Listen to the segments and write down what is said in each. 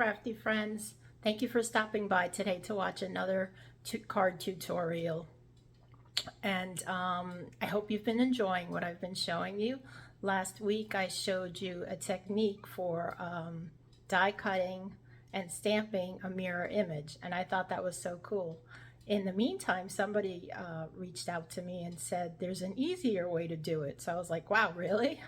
crafty friends. Thank you for stopping by today to watch another card tutorial. And I hope you've been enjoying what I've been showing you. Last week I showed you a technique for die cutting and stamping a mirror image, and I thought that was so cool. In the meantime, somebody reached out to me and said there's an easier way to do it. So I was like, wow, really?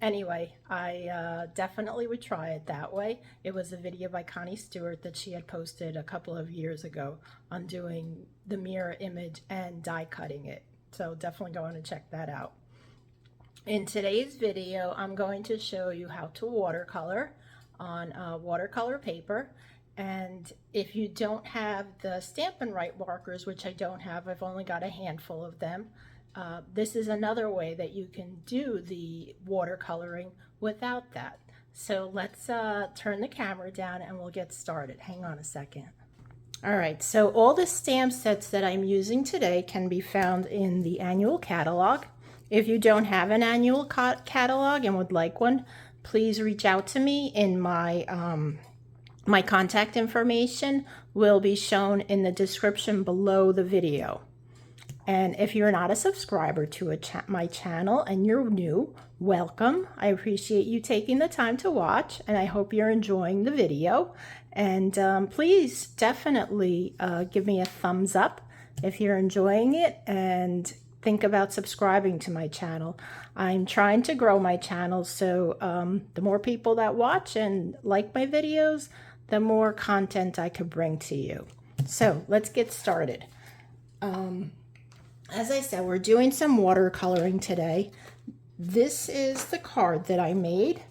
Anyway, I definitely would try it that way. It was a video by Connie Stewart that she had posted a couple of years ago on doing the mirror image and die cutting it. So definitely go on and check that out. In today's video, I'm going to show you how to watercolor on watercolor paper. And if you don't have the Stampin' Right markers, which I don't have, I've only got a handful of them, this is another way that you can do the watercoloring without that. So let's turn the camera down and we'll get started. Hang on a second. All right, so all the stamp sets that I'm using today can be found in the annual catalog. If you don't have an annual catalog and would like one, please reach out to me. In my contact information will be shown in the description below the video. And if you're not a subscriber to my channel and you're new, welcome. I appreciate you taking the time to watch, and I hope you're enjoying the video. And please definitely give me a thumbs up if you're enjoying it, and think about subscribing to my channel. I'm trying to grow my channel, so the more people that watch and like my videos, the more content I could bring to you. So let's get started. As I said, we're doing some watercoloring today. This is the card that I made,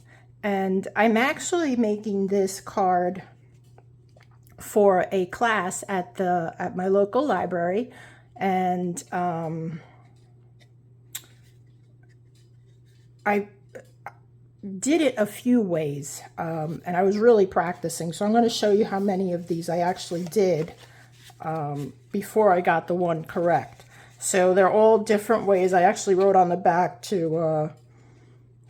and I'm actually making this card for a class at my local library, and I did it a few ways, and I was really practicing, so I'm going to show you how many of these I actually did before I got the one correct. So they're all different ways. I actually wrote on the back to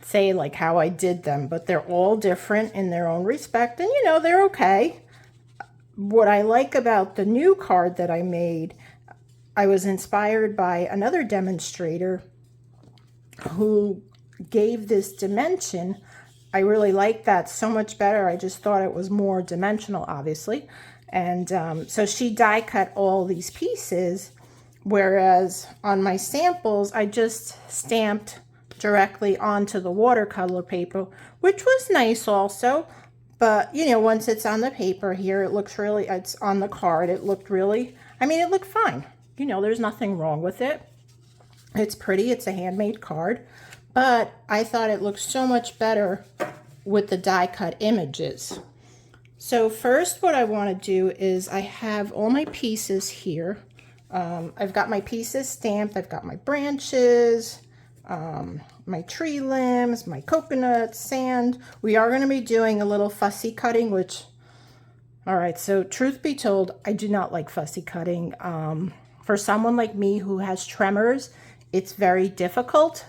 say like how I did them, but they're all different in their own respect, and you know, they're okay. What I like about the new card that I made, I was inspired by another demonstrator who gave this dimension. I really like that so much better. I just thought it was more dimensional, obviously. And so she die cut all these pieces, whereas on my samples, I just stamped directly onto the watercolor paper, which was nice also. But, you know, once it's on the paper here, it looks really, it's on the card, it looked really, I mean, it looked fine. You know, there's nothing wrong with it. It's pretty, it's a handmade card. But I thought it looked so much better with the die cut images. So first what I want to do is I have all my pieces here. I've got my pieces stamped. I've got my branches, my tree limbs, my coconut, sand. We are going to be doing a little fussy cutting, which, all right, so truth be told, I do not like fussy cutting. For someone like me who has tremors, it's very difficult.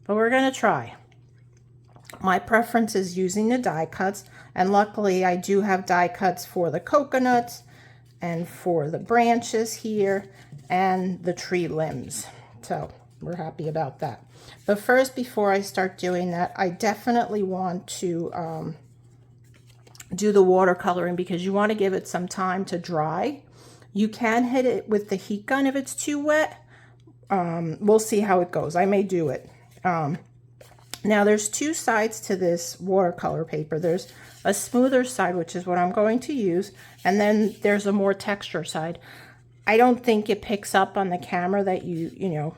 But we're going to try. My preference is using the die cuts, and luckily I do have die cuts for the coconuts and for the branches here and the tree limbs. So we're happy about that. But first, before I start doing that, I definitely want to do the watercoloring because you want to give it some time to dry. You can hit it with the heat gun if it's too wet. We'll see how it goes. I may do it. Now there's two sides to this watercolor paper. There's a smoother side, which is what I'm going to use, and then there's a more texture side. I don't think it picks up on the camera that you know,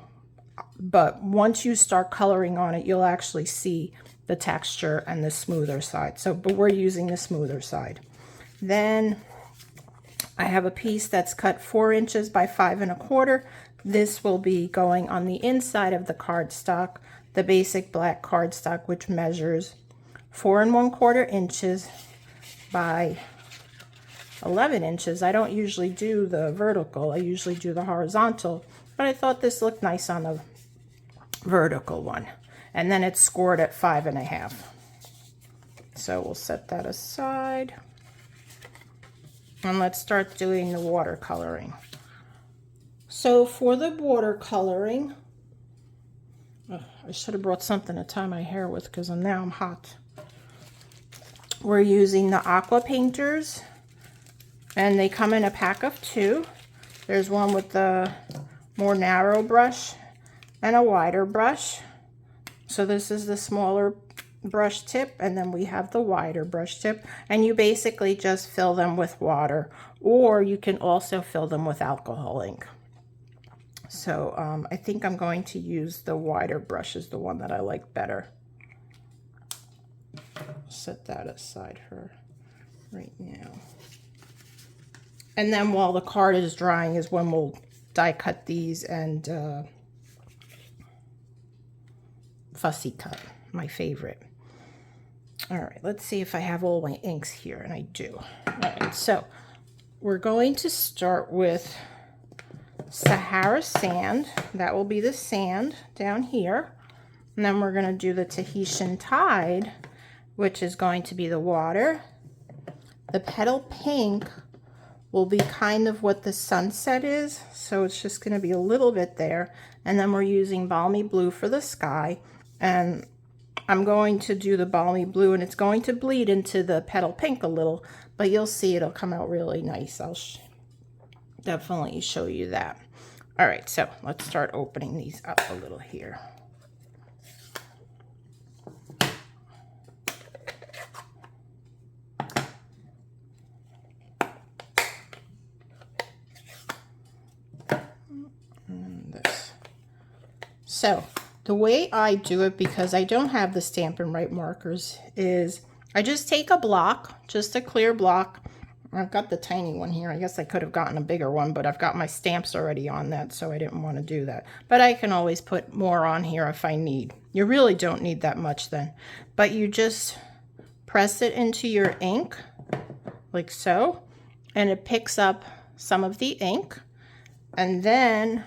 but once you start coloring on it, you'll actually see the texture and the smoother side. So, but we're using the smoother side. Then I have a piece that's cut 4 inches by 5 1/4. This will be going on the inside of the cardstock, the basic black cardstock, which measures 4 1/4 inches by 11 inches. I don't usually do the vertical. I usually do the horizontal, but I thought this looked nice on the vertical one. And then it's scored at 5 1/2. So we'll set that aside. And let's start doing the watercoloring. So for the watercoloring, I should have brought something to tie my hair with because now I'm hot. We're using the aqua painters, and they come in a pack of 2. There's one with the more narrow brush and a wider brush. So this is the smaller brush tip, and then we have the wider brush tip, and you basically just fill them with water, or you can also fill them with alcohol ink. So I think I'm going to use the wider brush as the one that I like better. Set that aside for right now. And then while the card is drying is when we'll die cut these and fussy cut, my favorite. All right, let's see if I have all my inks here, and I do. All right, so we're going to start with Sahara sand. That will be the sand down here. And then we're going to do the Tahitian tide, which is going to be the water. The petal pink will be kind of what the sunset is, so it's just going to be a little bit there. And then we're using Balmy Blue for the sky, and I'm going to do the Balmy Blue, and it's going to bleed into the petal pink a little, but you'll see it'll come out really nice. I'll definitely show you that. All right, so let's start opening these up a little here. So the way I do it, because I don't have the Stampin' Right markers, is I just take a block, just a clear block. I've got the tiny one here. I guess I could have gotten a bigger one, but I've got my stamps already on that, so I didn't want to do that. But I can always put more on here if I need. You really don't need that much then. But you just press it into your ink, like so, and it picks up some of the ink. And then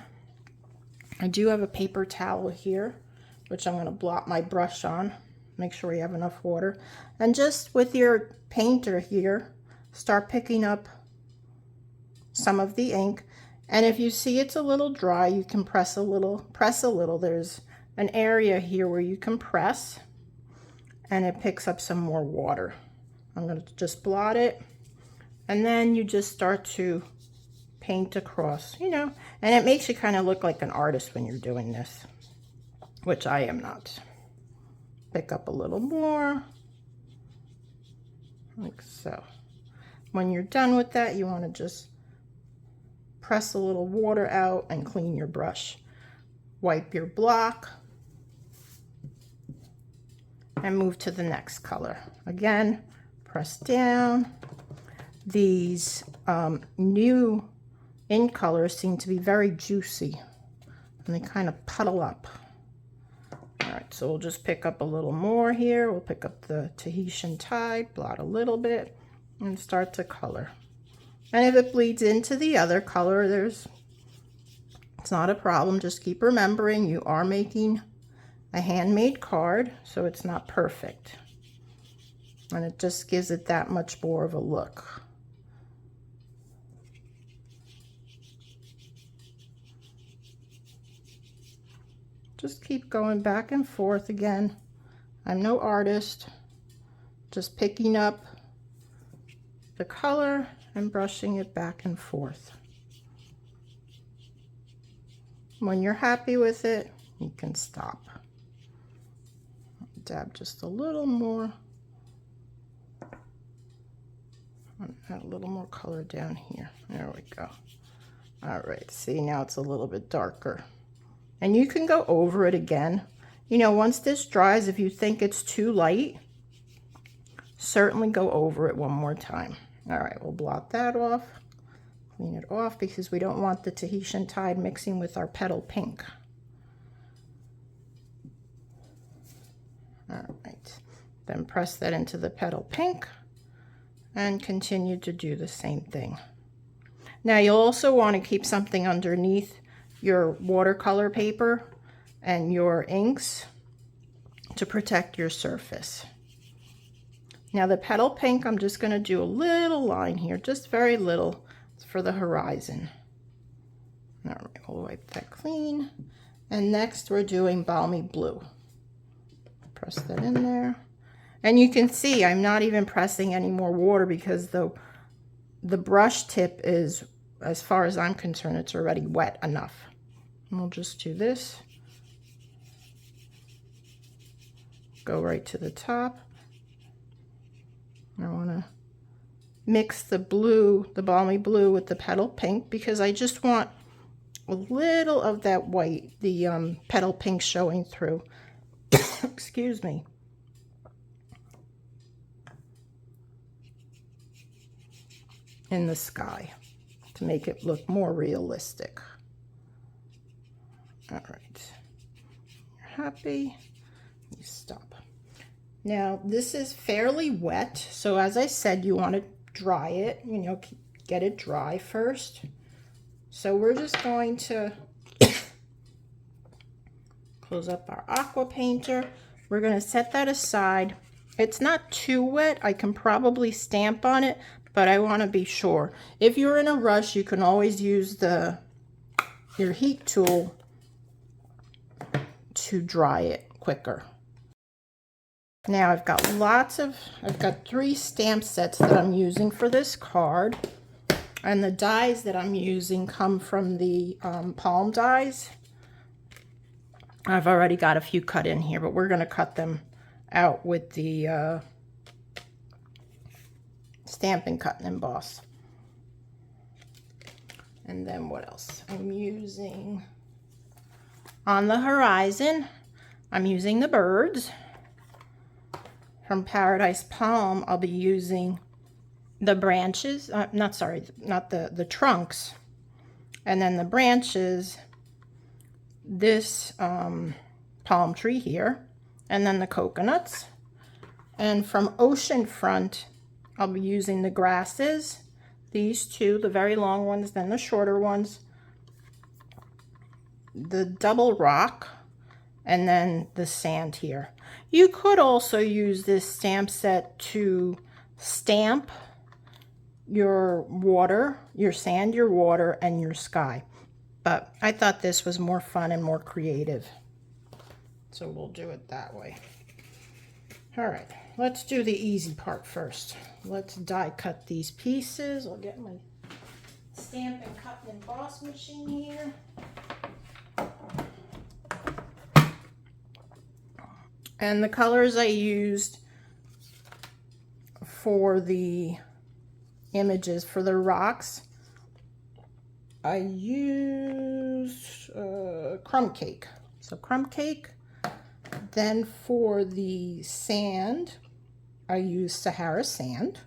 I do have a paper towel here, which I'm going to blot my brush on. Make sure you have enough water. And just with your painter here, start picking up some of the ink. And if you see it's a little dry, you can press a little. There's an area here where you can press, and it picks up some more water. I'm going to just blot it. And then you just start to paint across, you know, and it makes you kind of look like an artist when you're doing this, which I am not. Pick up a little more, like so. When you're done with that, you want to just press a little water out and clean your brush. Wipe your block and move to the next color. Again, press down. These new ink colors seem to be very juicy, and they kind of puddle up. All right, so we'll just pick up a little more here. We'll pick up the Tahitian tide, blot a little bit, and start to color. And if it bleeds into the other color, it's not a problem. Just keep remembering you are making a handmade card, so it's not perfect. And it just gives it that much more of a look. Just keep going back and forth again. I'm no artist, just picking up the color and brushing it back and forth. When you're happy with it, you can stop. Dab just a little more. Add a little more color down here. There we go. All right, see, now it's a little bit darker. And you can go over it again. You know, once this dries, if you think it's too light, certainly go over it one more time. All right, we'll blot that off, clean it off, because we don't want the Tahitian tide mixing with our petal pink. All right, then press that into the petal pink and continue to do the same thing. Now you'll also want to keep something underneath your watercolor paper and your inks to protect your surface. Now the Petal Pink, I'm just going to do a little line here, just very little for the horizon. All right, we'll wipe that clean. And next we're doing Balmy Blue. Press that in there. And you can see I'm not even pressing any more water because the brush tip is, as far as I'm concerned, it's already wet enough. And we'll just do this. Go right to the top. I want to mix the blue, the Balmy Blue, with the Petal Pink because I just want a little of that white, the Petal Pink showing through. Excuse me. In the sky to make it look more realistic. All right. You're happy? You stop. Now this is fairly wet, so as I said, you want to dry it, you know, get it dry first. So we're just going to close up our aqua painter. We're going to set that aside. It's not too wet. I can probably stamp on it, but I want to be sure. If you're in a rush, you can always use your heat tool to dry it quicker. Now I've got I've got 3 stamp sets that I'm using for this card. And the dies that I'm using come from the palm dies. I've already got a few cut in here, but we're going to cut them out with the Stampin' Cut and Emboss. And then what else? I'm using, on the horizon, I'm using the birds. From Paradise Palm, I'll be using the branches, not the trunks, and then the branches, this palm tree here, and then the coconuts. And from Oceanfront, I'll be using the grasses, these 2, the very long ones, then the shorter ones, the double rock, and then the sand here. You could also use this stamp set to stamp your water, your sand, your water, and your sky. But I thought this was more fun and more creative. So we'll do it that way. All right, let's do the easy part first. Let's die cut these pieces. I'll get my Stampin' Cut and Emboss machine here. And the colors I used for the images, for the rocks, I used Crumb Cake. So Crumb Cake. Then for the sand, I used Sahara sand,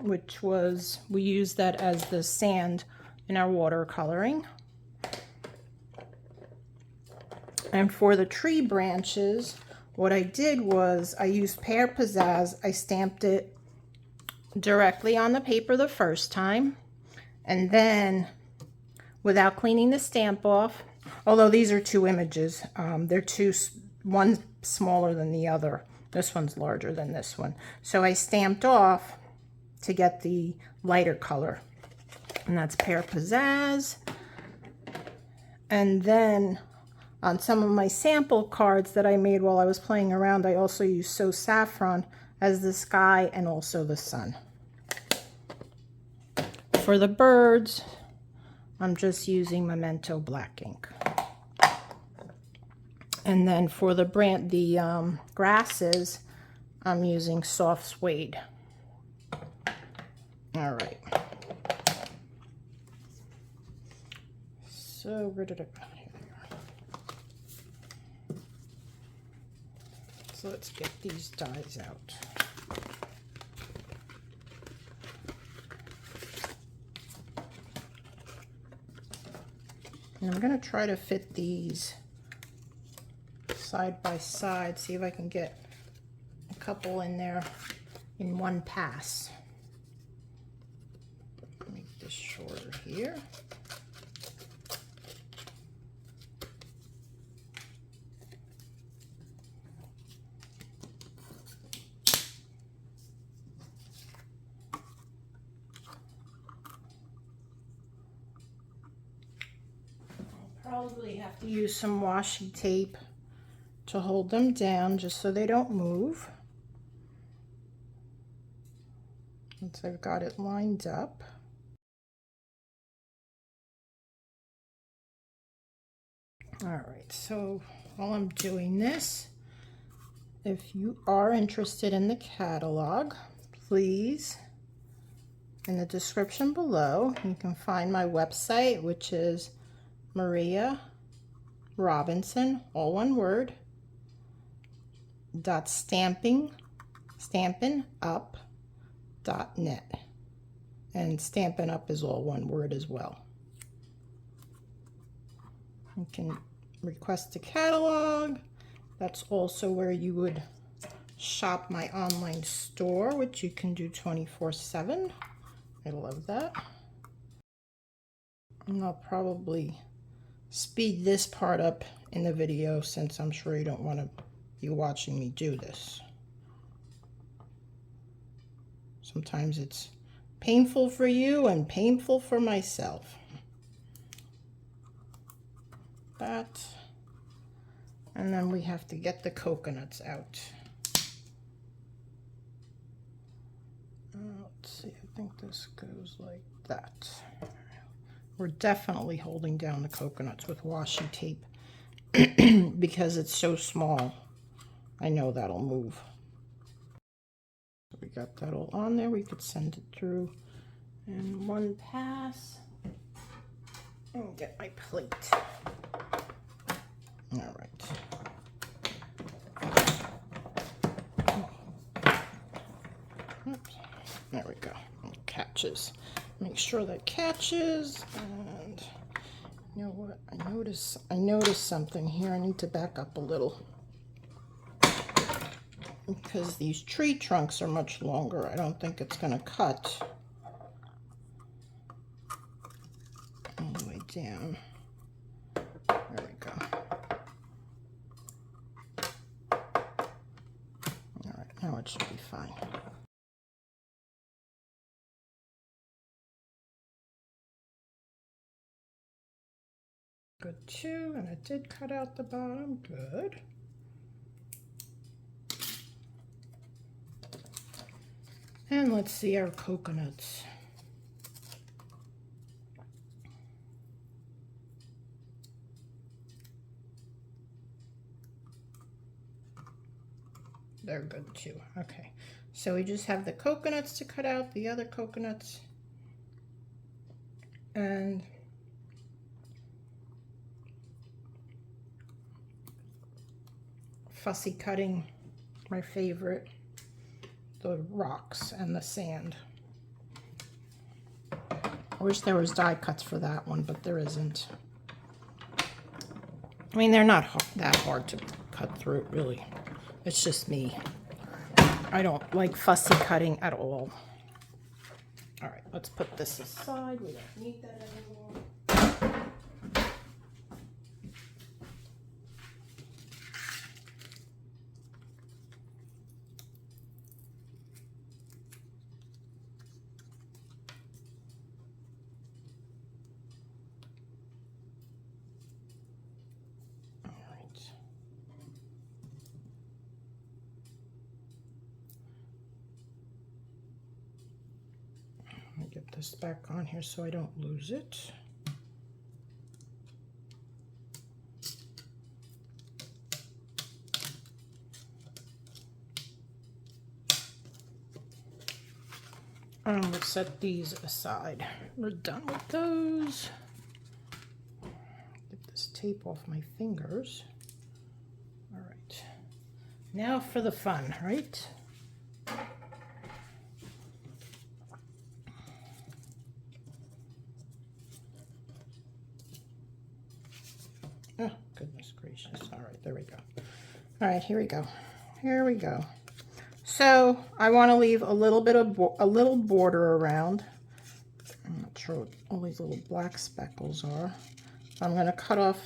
which was, we used that as the sand in our watercoloring. And for the tree branches, what I did was I used Pear Pizzazz. I stamped it directly on the paper the first time, and then without cleaning the stamp off, although these are 2 images, they're one smaller than the other. This one's larger than this one. So I stamped off to get the lighter color, and that's Pear Pizzazz. And then on some of my sample cards that I made while I was playing around, I also used So Saffron as the sky and also the sun. For the birds, I'm just using Memento Black Ink. And then for the grasses, I'm using Soft Suede. All right. So where did it go? So let's get these dies out. And I'm going to try to fit these side by side, see if I can get a couple in there in one pass. Make this shorter here. Probably have to use some washi tape to hold them down just so they don't move. Once I've got it lined up. All right, so while I'm doing this, if you are interested in the catalog, please, in the description below, you can find my website, which is Maria Robinson, all one word, .stampinup.net, and Stampin' Up is all one word as well. You can request a catalog. That's also where you would shop my online store, which you can do 24/7. I love that. And I'll probably speed this part up in the video since I'm sure you don't want to be watching me do this. Sometimes it's painful for you and painful for myself. That, and then we have to get the coconuts out. Let's see, I think this goes like that. We're definitely holding down the coconuts with washi tape because it's so small. I know that'll move. So we got that all on there. We could send it through in one pass. And get my plate. All right. Oops. There we go. It catches. Make sure that catches. And you know what? I noticed something here. I need to back up a little because these tree trunks are much longer. I don't think it's going to cut all the way down. There we go. All right, now it should be fine. Good too, and it did cut out the bottom. Good. And let's see our coconuts. They're good too. Okay, so we just have the coconuts to cut out, the other coconuts, and fussy cutting, my favorite, the rocks and the sand. I wish there was die cuts for that one, but there isn't. I mean, they're not that hard to cut through, really. It's just me. I don't like fussy cutting at all. All right, let's put this aside. We don't need that anymore. Get this back on here so I don't lose it. Let's set these aside. We're done with those. Get this tape off my fingers. All right. Now for the fun, right? Oh, goodness gracious. All right, there we go. All right, here we go. Here we go. So I want to leave a little bit of a little border around. I'm not sure what all these little black speckles are. I'm going to cut off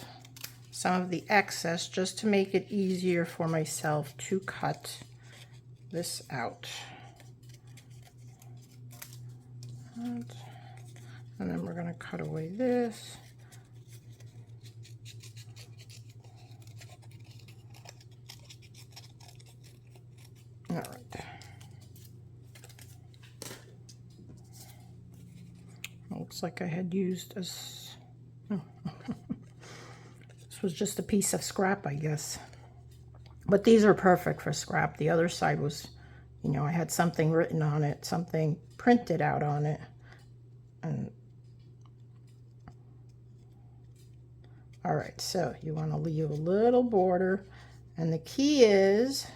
some of the excess just to make it easier for myself to cut this out. And then we're going to cut away this. All right. Looks like I had used this. Oh. This was just a piece of scrap, I guess. But these are perfect for scrap. The other side was, you know, I had something written on it, something printed out on it. And all right, so you want to leave a little border. And the key is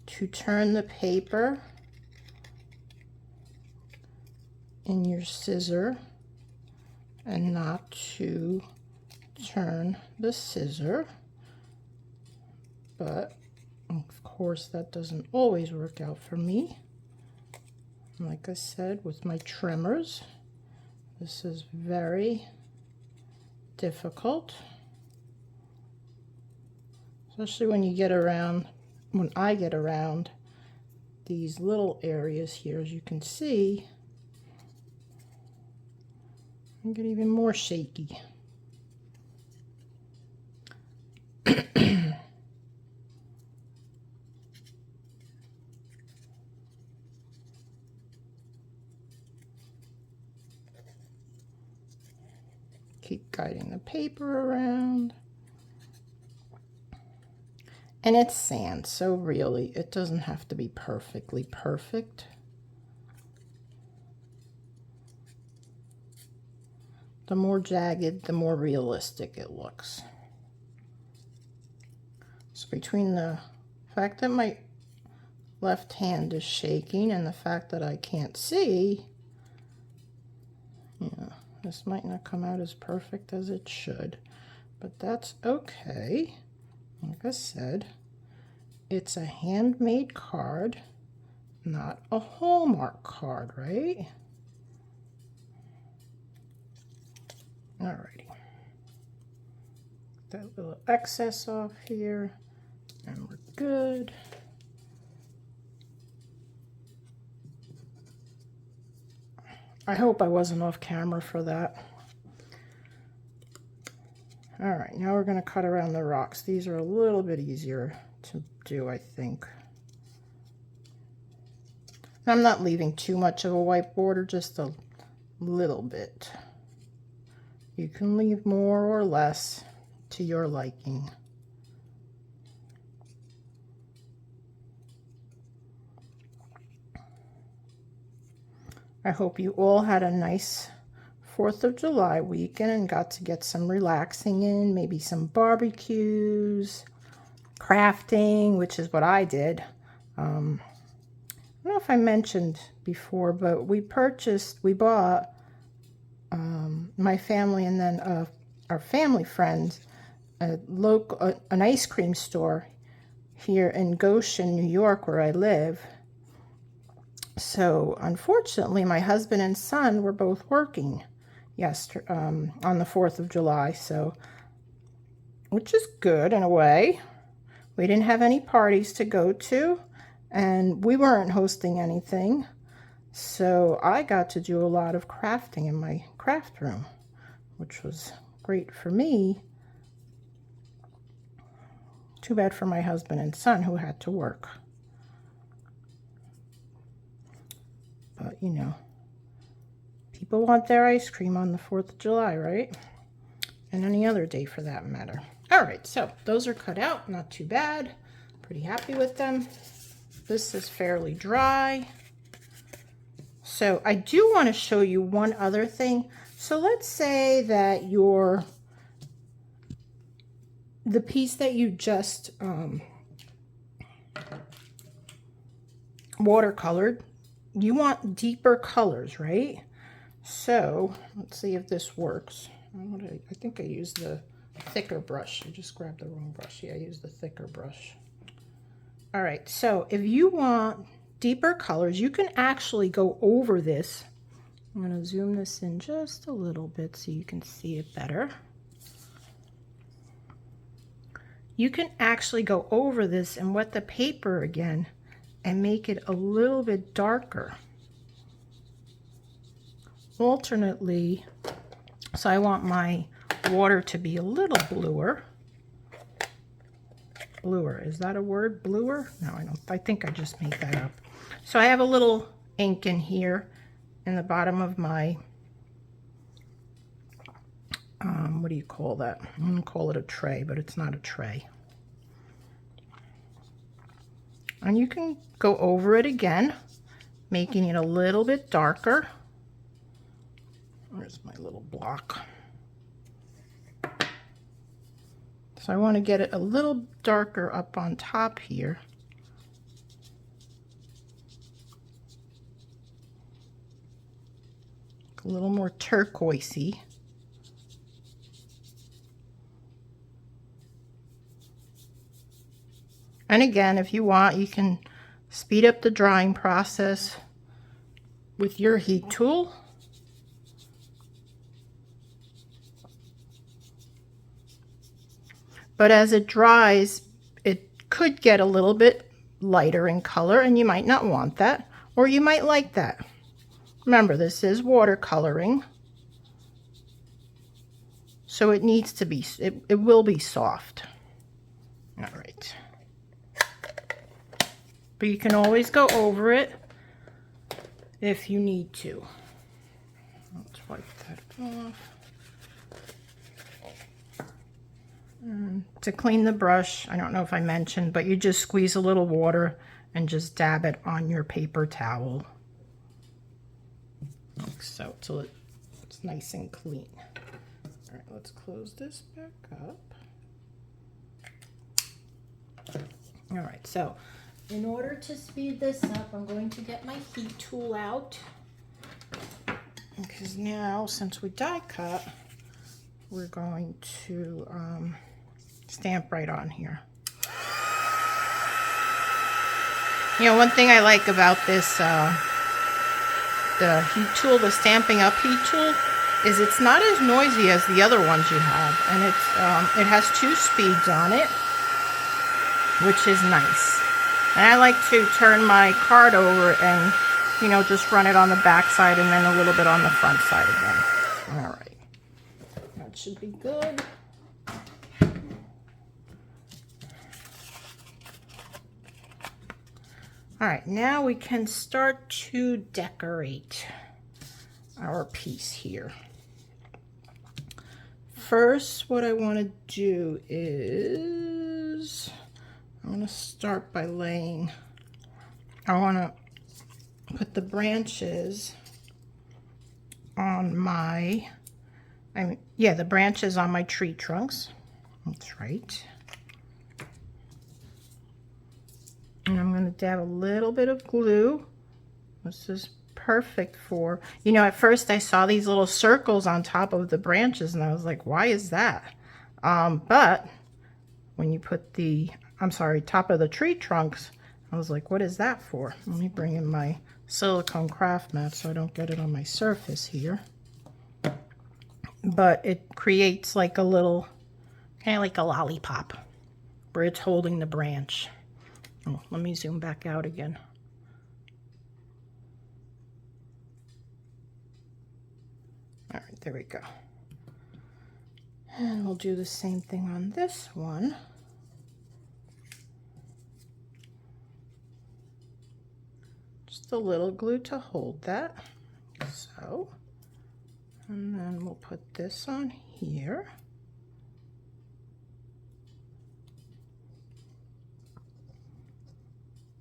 to turn the paper in your scissor and not to turn the scissor. But of course that doesn't always work out for me. Like I said, with my trimmers, this is very difficult. Especially when you get around, when I get around these little areas here, as you can see, I get even more shaky. Keep guiding the paper around. And it's sand, so really, it doesn't have to be perfectly perfect. The more jagged, the more realistic it looks. So between the fact that my left hand is shaking and the fact that I can't see, you know, this might not come out as perfect as it should, but that's okay. Like I said, it's a handmade card, not a Hallmark card, right? Alrighty. That little excess off here, and we're good. I hope I wasn't off camera for that. All right, now we're going to cut around the rocks. These are a little bit easier to do, I think. I'm not leaving too much of a white border, just a little bit. You can leave more or less to your liking. I hope you all had a nice 4th of July weekend and got to get some relaxing in, maybe some barbecues, crafting, which is what I did. I don't know if I mentioned before, but we bought, my family and then our family friends, an ice cream store here in Goshen, New York, where I live. So unfortunately, my husband and son were both working on the 4th of July, so, which is good in a way. We didn't have any parties to go to, and we weren't hosting anything, so I got to do a lot of crafting in my craft room, which was great for me. Too bad for my husband and son who had to work. But, you know, people want their ice cream on the 4th of July, right? And any other day for that matter. All right, so those are cut out, not too bad. Pretty happy with them. This is fairly dry. So I do want to show you one other thing. So let's say that the piece that you just watercolored, you want deeper colors, right? So let's see if this works. I think I used the thicker brush. I just grabbed the wrong brush. Yeah, I used the thicker brush. All right, so if you want deeper colors, you can actually go over this. I'm going to zoom this in just a little bit so you can see it better. You can actually go over this and wet the paper again and make it a little bit darker. Alternately, so I want my water to be a little bluer. Bluer. Is that a word? Bluer? No, I don't. I think I just made that up. So I have a little ink in here in the bottom of my, what do you call that? I'm going to call it a tray, but it's not a tray. And you can go over it again, making it a little bit darker. Where's my little block? So I want to get it a little darker up on top here. A little more turquoisey. And again, if you want, you can speed up the drying process with your heat tool. But as it dries, it could get a little bit lighter in color, and you might not want that, or you might like that. Remember, this is watercoloring, so it needs to be, it will be soft. All right. But you can always go over it if you need to. Let's wipe that off. And to clean the brush, I don't know if I mentioned, but you just squeeze a little water and just dab it on your paper towel. Like so, till it's nice and clean. All right, let's close this back up. All right, so in order to speed this up, I'm going to get my heat tool out, because now, since we die cut, we're going to stamp right on here. You know, one thing I like about this, the heat tool, the Stampin' Up heat tool, is it's not as noisy as the other ones you have, and it has 2 speeds on it, which is nice. And I like to turn my card over and, you know, just run it on the back side and then a little bit on the front side again. All right. That should be good. All right, now we can start to decorate our piece here. First, what I want to do is I want to start by laying, I want to put the branches on my, the branches on my tree trunks. That's right. And I'm going to dab a little bit of glue. This is perfect for, you know, at first I saw these little circles on top of the branches and I was like, why is that? But when you put the, top of the tree trunks, I was like, what is that for? Let me bring in my silicone craft mat so I don't get it on my surface here. But it creates like a little, kind of like a lollipop where it's holding the branch. Oh, let me zoom back out again. All right, there we go. And we'll do the same thing on this one. Just a little glue to hold that, like so. And then we'll put this on here.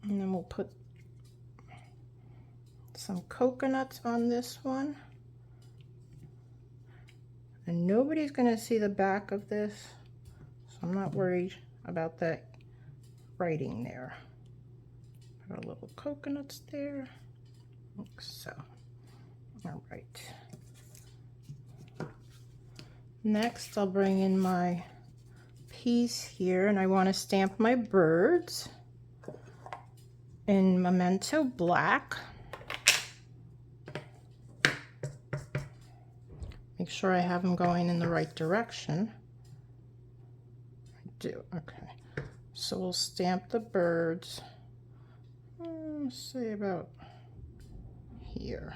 And then we'll put some coconuts on this one. And nobody's going to see the back of this, so I'm not worried about that writing there. Put our little coconuts there, like so. All right. Next, I'll bring in my piece here, and I want to stamp my birds in Memento Black. Make sure I have them going in the right direction. I do, okay. So we'll stamp the birds, say about here.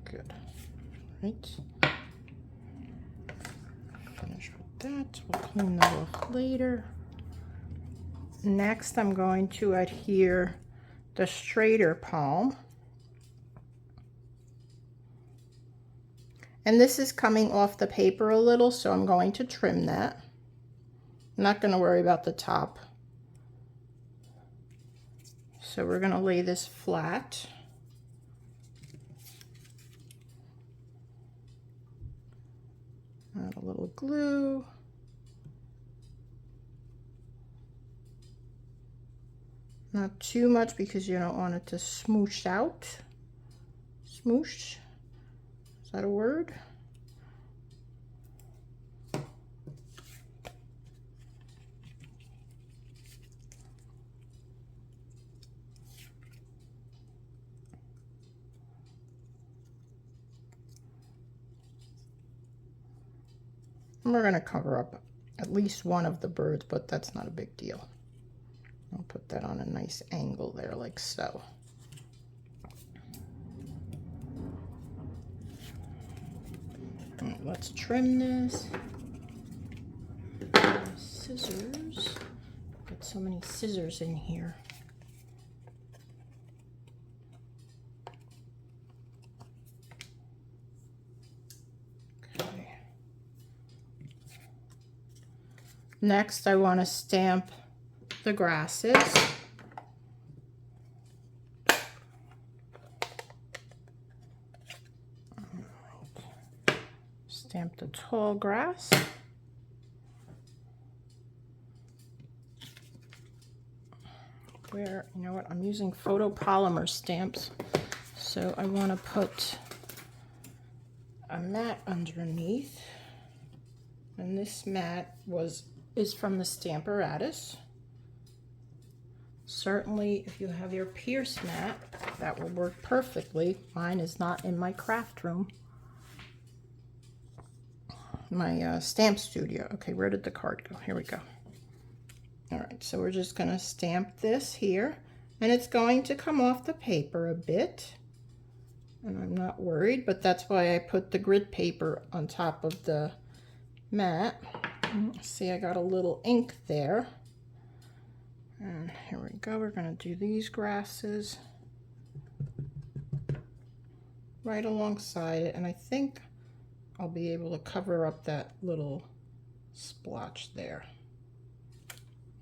Good, right. Finish with that. We'll clean that off later. Next, I'm going to adhere the straighter palm. And this is coming off the paper a little, so I'm going to trim that. I'm not going to worry about the top. So we're going to lay this flat. Add a little glue. Not too much because you don't want it to smoosh out. Smoosh. Is that a word? And we're going to cover up at least one of the birds, but that's not a big deal. I'll put that on a nice angle there, like so. All right, let's trim this. Scissors. Got so many scissors in here. Okay. Next, I want to stamp the grasses. Stamp the tall grass. Where, you know what, I'm using photopolymer stamps, so I want to put a mat underneath, and this mat is from the Stamparatus. Certainly, if you have your Pierce mat, that will work perfectly. Mine is not in my craft room. My stamp studio. Okay, where did the card go? Here we go. All right, so we're just going to stamp this here, and it's going to come off the paper a bit, and I'm not worried, but that's why I put the grid paper on top of the mat. See, I got a little ink there. And here we go. We're going to do these grasses right alongside it, and I think I'll be able to cover up that little splotch there.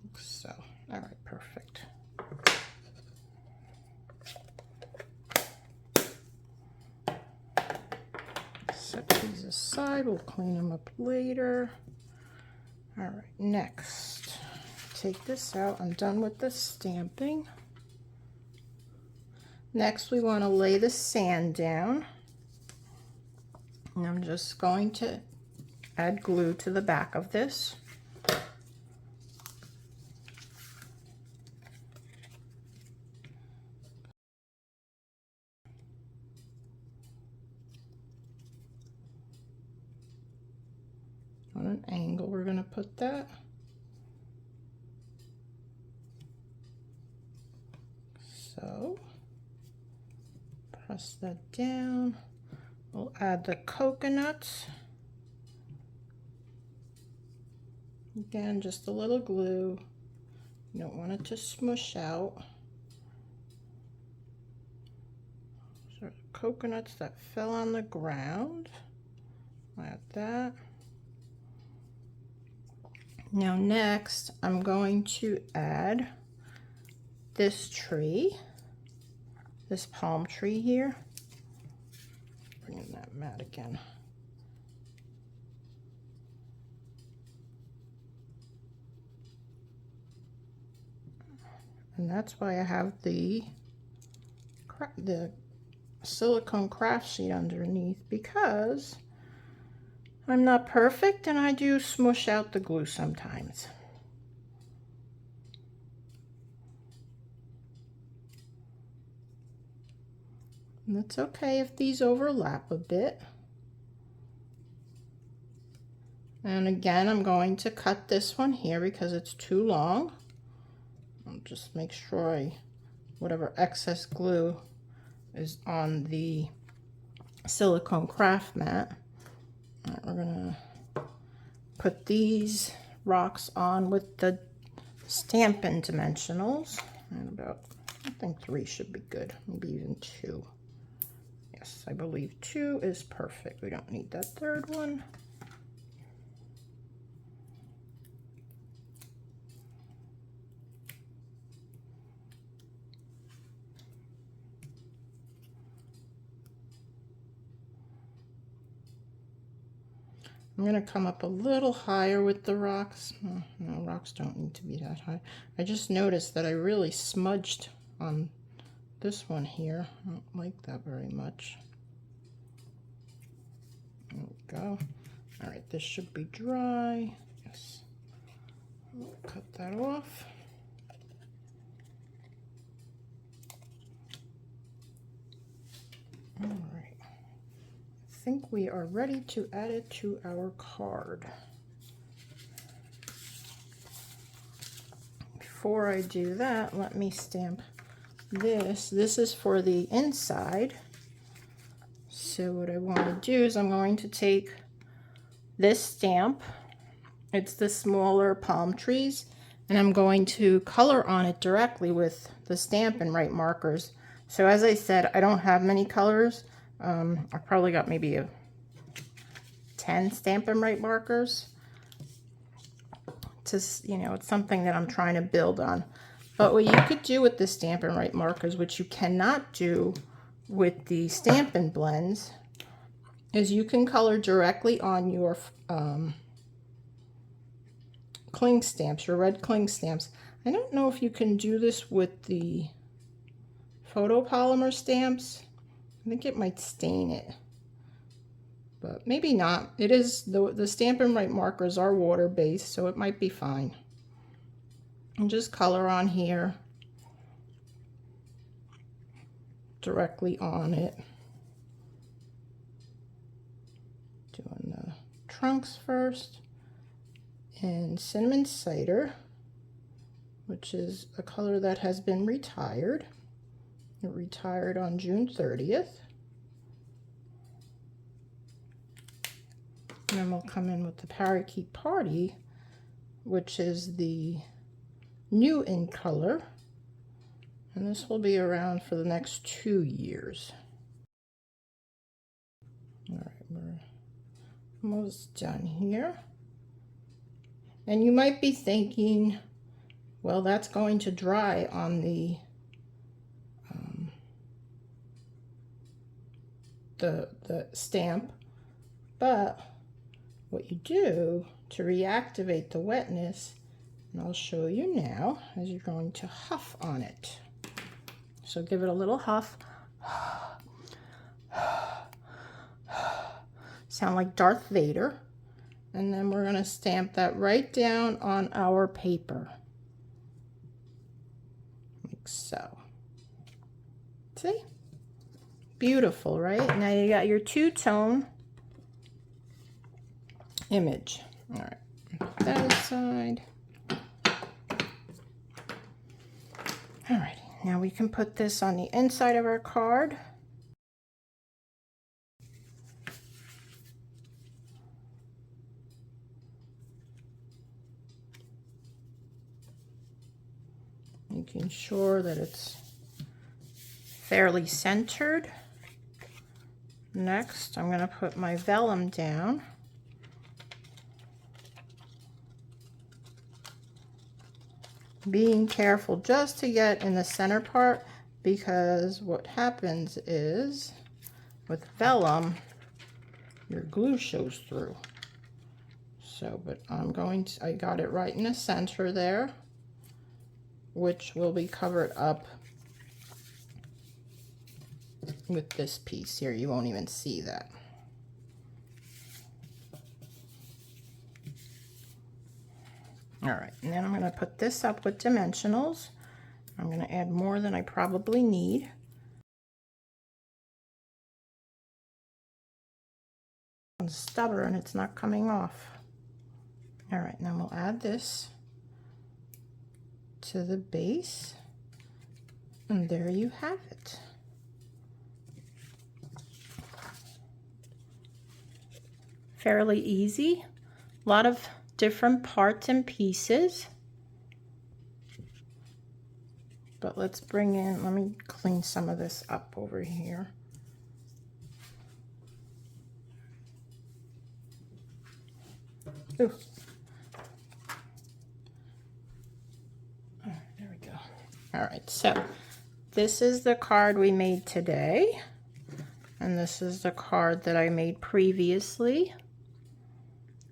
Like so. All right, perfect. Set these aside. We'll clean them up later. All right, next. Take this out. I'm done with the stamping. Next, we want to lay the sand down. And I'm just going to add glue to the back of this. On an angle, we're going to put that. So, press that down. We'll add the coconuts. Again, just a little glue. You don't want it to smush out. So the coconuts that fell on the ground. Add that. Now next, I'm going to add this tree, this palm tree here. Bring in that mat again. And that's why I have the silicone craft sheet underneath, because I'm not perfect and I do smush out the glue sometimes. And it's okay if these overlap a bit. And again, I'm going to cut this one here because it's too long. I'll just make sure whatever excess glue is on the silicone craft mat. All right, we're gonna put these rocks on with the Stampin' dimensionals. And about, I think 3 should be good, maybe even 2. Yes, I believe 2 is perfect. We don't need that third one. I'm going to come up a little higher with the rocks. Oh, no, rocks don't need to be that high. I just noticed that I really smudged on this one here. I don't like that very much. There we go. All right, this should be dry. Yes. I'll cut that off. All right. I think we are ready to add it to our card. Before I do that, let me stamp this. This is for the inside. So what I want to do is I'm going to take this stamp. It's the smaller palm trees, and I'm going to color on it directly with the Stampin' Write markers. So as I said, I don't have many colors. I've probably got maybe 10 Stampin' Write markers. Just, you know, it's something that I'm trying to build on. But what you could do with the Stampin' Write markers, which you cannot do with the Stampin' blends, is you can color directly on your cling stamps, your red cling stamps. I don't know if you can do this with the photopolymer stamps. I think it might stain it, but maybe not. It is, the Stampin' Write markers are water-based, so it might be fine. And just color on here, directly on it. Doing the trunks first. And Cinnamon Cider, which is a color that has been retired. It retired on June 30th. And then we'll come in with the Parakeet Party, which is the new in color. And this will be around for the next 2 years. All right, we're almost done here. And you might be thinking, well, that's going to dry on the stamp, but what you do to reactivate the wetness, and I'll show you now, is you're going to huff on it. So give it a little huff. Sound like Darth Vader. And then we're going to stamp that right down on our paper. Like so. See? Beautiful, right? Now you got your two-tone image. All right, put that aside. All right, now we can put this on the inside of our card. Making sure that it's fairly centered. Next, I'm going to put my vellum down. Being careful just to get in the center part, because what happens is with vellum, your glue shows through. So, but I got it right in the center there, which will be covered up with this piece here. You won't even see that. All right, and then I'm going to put this up with dimensionals. I'm going to add more than I probably need. I'm stubborn, it's not coming off. All right, and then we'll add this to the base, and there you have it. Fairly easy. A lot of different parts and pieces. But let's bring in, let me clean some of this up over here. Ooh. Oh, there we go. All right, so this is the card we made today. And this is the card that I made previously.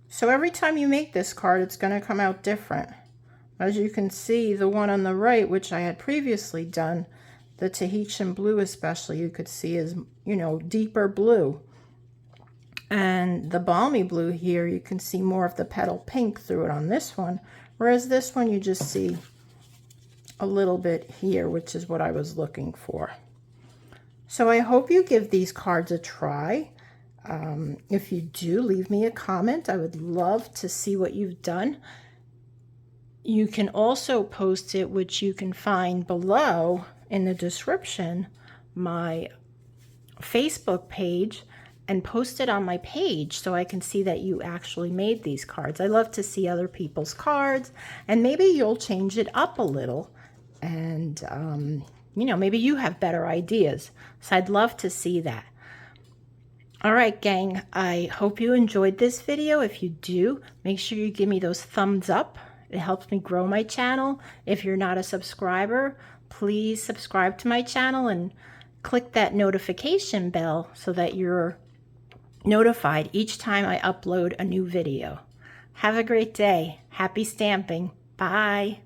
So every time you make this card, it's going to come out different. As you can see, the one on the right, which I had previously done, the Tahitian blue especially, you could see is, you know, deeper blue. And the Balmy Blue here, you can see more of the petal pink through it on this one. Whereas this one, you just see a little bit here, which is what I was looking for. So I hope you give these cards a try. If you do, leave me a comment. I would love to see what you've done. You can also post it, which you can find below in the description, my Facebook page, and post it on my page so I can see that you actually made these cards. I love to see other people's cards, and maybe you'll change it up a little, and you know, maybe you have better ideas. So I'd love to see that. All right, gang, I hope you enjoyed this video. If you do, make sure you give me those thumbs up. It helps me grow my channel. If you're not a subscriber, please subscribe to my channel and click that notification bell so that you're notified each time I upload a new video. Have a great day. Happy stamping. Bye.